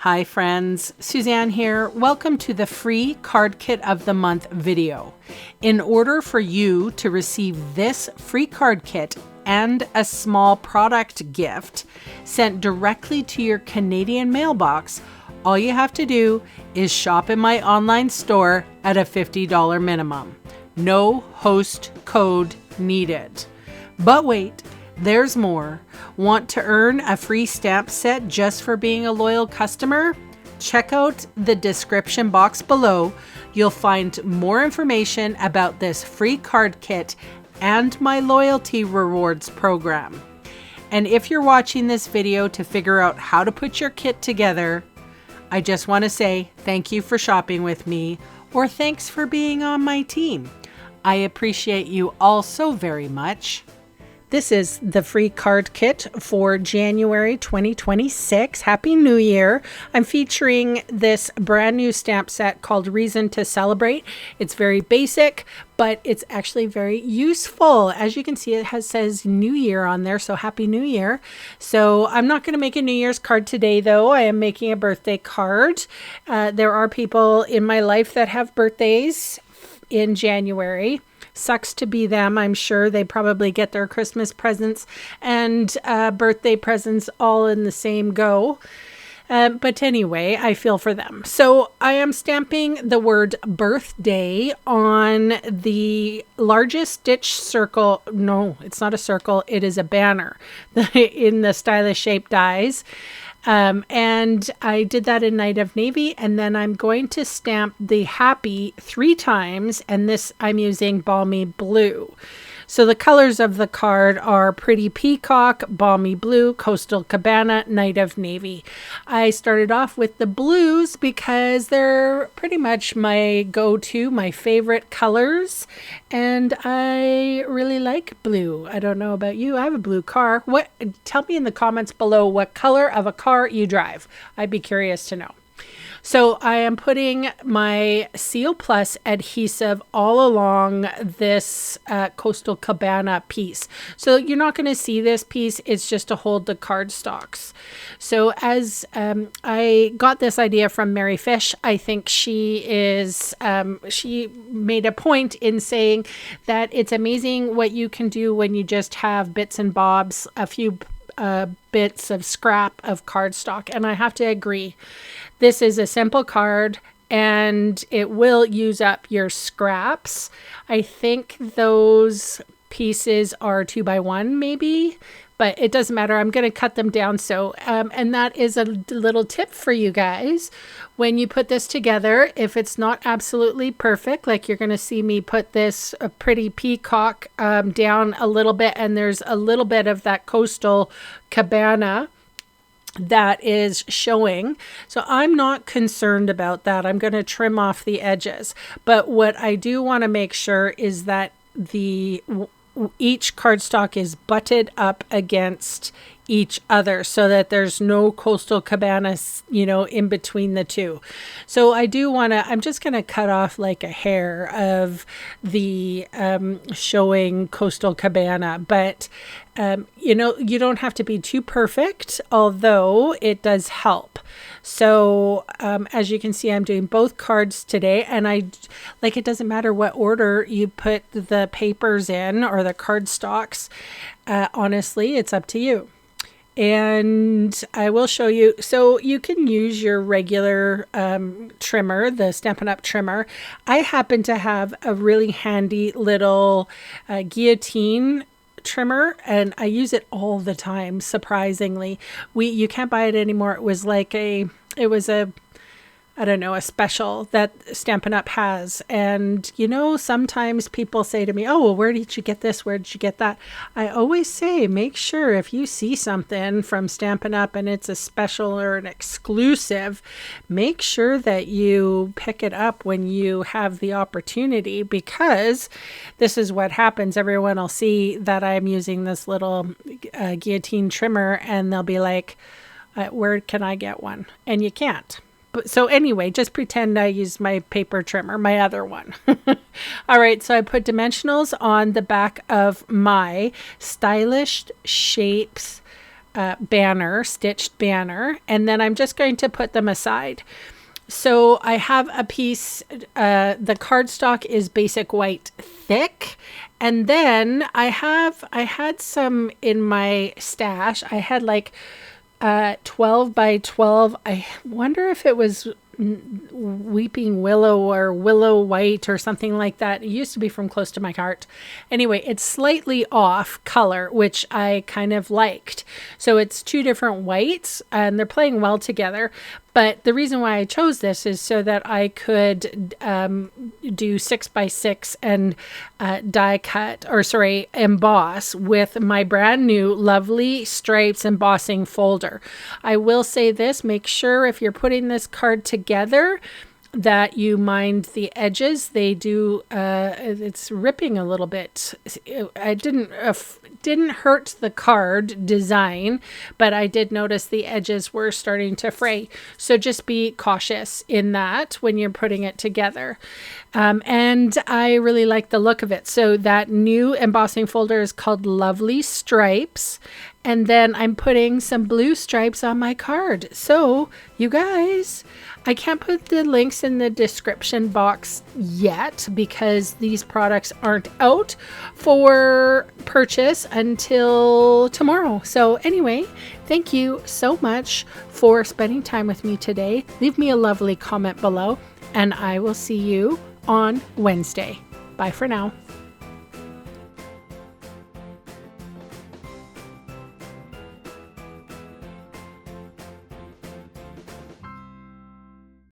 Hi friends, Suzanne here. Welcome to the free card kit of the month video. In order for you to receive this free card kit and a small product gift sent directly to your Canadian mailbox, all you have to do is shop in my online store at a $50 minimum. No host code needed. But wait, there's more. Want to earn a free stamp set just for being a loyal customer? Check out the description box below. You'll find more information about this free card kit and my loyalty rewards program. And if you're watching this video to figure out how to put your kit together, I just want to say thank you for shopping with me, or thanks for being on my team. I appreciate you all so very much. This is the free card kit for January 2026. Happy New Year. I'm featuring this brand new stamp set called Reason to Celebrate. It's very basic, but it's actually very useful. As you can see, it says New Year on there, so Happy New Year. So I'm not going to make a New Year's card today, though. I am making a birthday card. There are people in my life that have birthdays in January. Sucks to be them. I'm sure they probably get their Christmas presents and birthday presents all in the same go. But anyway, I feel for them. So I am stamping the word birthday on the largest stitch circle. No, it's not a circle. It is a banner in the stylish shape dies. And I did that in Night of Navy, and then I'm going to stamp the happy 3 times, and this I'm using Balmy Blue. So the colors of the card are Pretty Peacock, Balmy Blue, Coastal Cabana, Night of Navy. I started off with the blues because they're pretty much my go-to, my favorite colors, and I really like blue. I don't know about you. I have a blue car. Tell me in the comments below what color of a car you drive. I'd be curious to know. So I am putting my Seal Plus adhesive all along this Coastal Cabana piece. So you're not going to see this piece. It's just to hold the cardstocks. So as I got this idea from Mary Fish, I think she made a point in saying that it's amazing what you can do when you just have bits and bobs, a few bits of scrap of cardstock. And I have to agree. This is a simple card and it will use up your scraps. I think those pieces are 2x1 maybe, but it doesn't matter. I'm going to cut them down. So, and that is a little tip for you guys. When you put this together, if it's not absolutely perfect, like you're going to see me put this Pretty Peacock down a little bit, and there's a little bit of that Coastal Cabana that is showing. So I'm not concerned about that. I'm going to trim off the edges. But what I do want to make sure is that each cardstock is butted up against each other so that there's no Coastal Cabanas, in between the two. So I do want to, I'm just going to cut off like a hair of the showing Coastal Cabana, but you don't have to be too perfect, although it does help. So as you can see, I'm doing both cards today, and it doesn't matter what order you put the papers in or the cardstocks. Honestly, it's up to you. And I will show you. So you can use your regular trimmer, the Stampin' Up trimmer. I happen to have a really handy little guillotine trimmer, and I use it all the time, surprisingly. You can't buy it anymore. It was a special that Stampin' Up has. And, sometimes people say to me, oh, well, where did you get this? Where did you get that? I always say, make sure if you see something from Stampin' Up and it's a special or an exclusive, make sure that you pick it up when you have the opportunity, because this is what happens. Everyone will see that I'm using this little guillotine trimmer, and they'll be like, where can I get one? And you can't. So anyway, just pretend I use my paper trimmer, my other one. All right, so I put dimensionals on the back of my Stylish Shapes banner, stitched banner, and then I'm just going to put them aside. So I have a piece, the cardstock is basic white thick. And then I had some in my stash. I had like 12 by 12. I wonder if it was Weeping Willow or Willow White or something like that. It used to be from Close to My Heart. Anyway, it's slightly off color, which I kind of liked. So it's two different whites and they're playing well together. But the reason why I chose this is so that I could do 6 by 6 and emboss with my brand new lovely stripes embossing folder. I will say this, make sure if you're putting this card together that you mind the edges. They do, it's ripping a little bit. I didn't hurt the card design, but I did notice the edges were starting to fray. So just be cautious in that when you're putting it together. And I really like the look of it. So that new embossing folder is called Lovely Stripes. And then I'm putting some blue stripes on my card. So you guys, I can't put the links in the description box yet because these products aren't out for purchase until tomorrow. So anyway, thank you so much for spending time with me today. Leave me a lovely comment below and I will see you on Wednesday. Bye for now.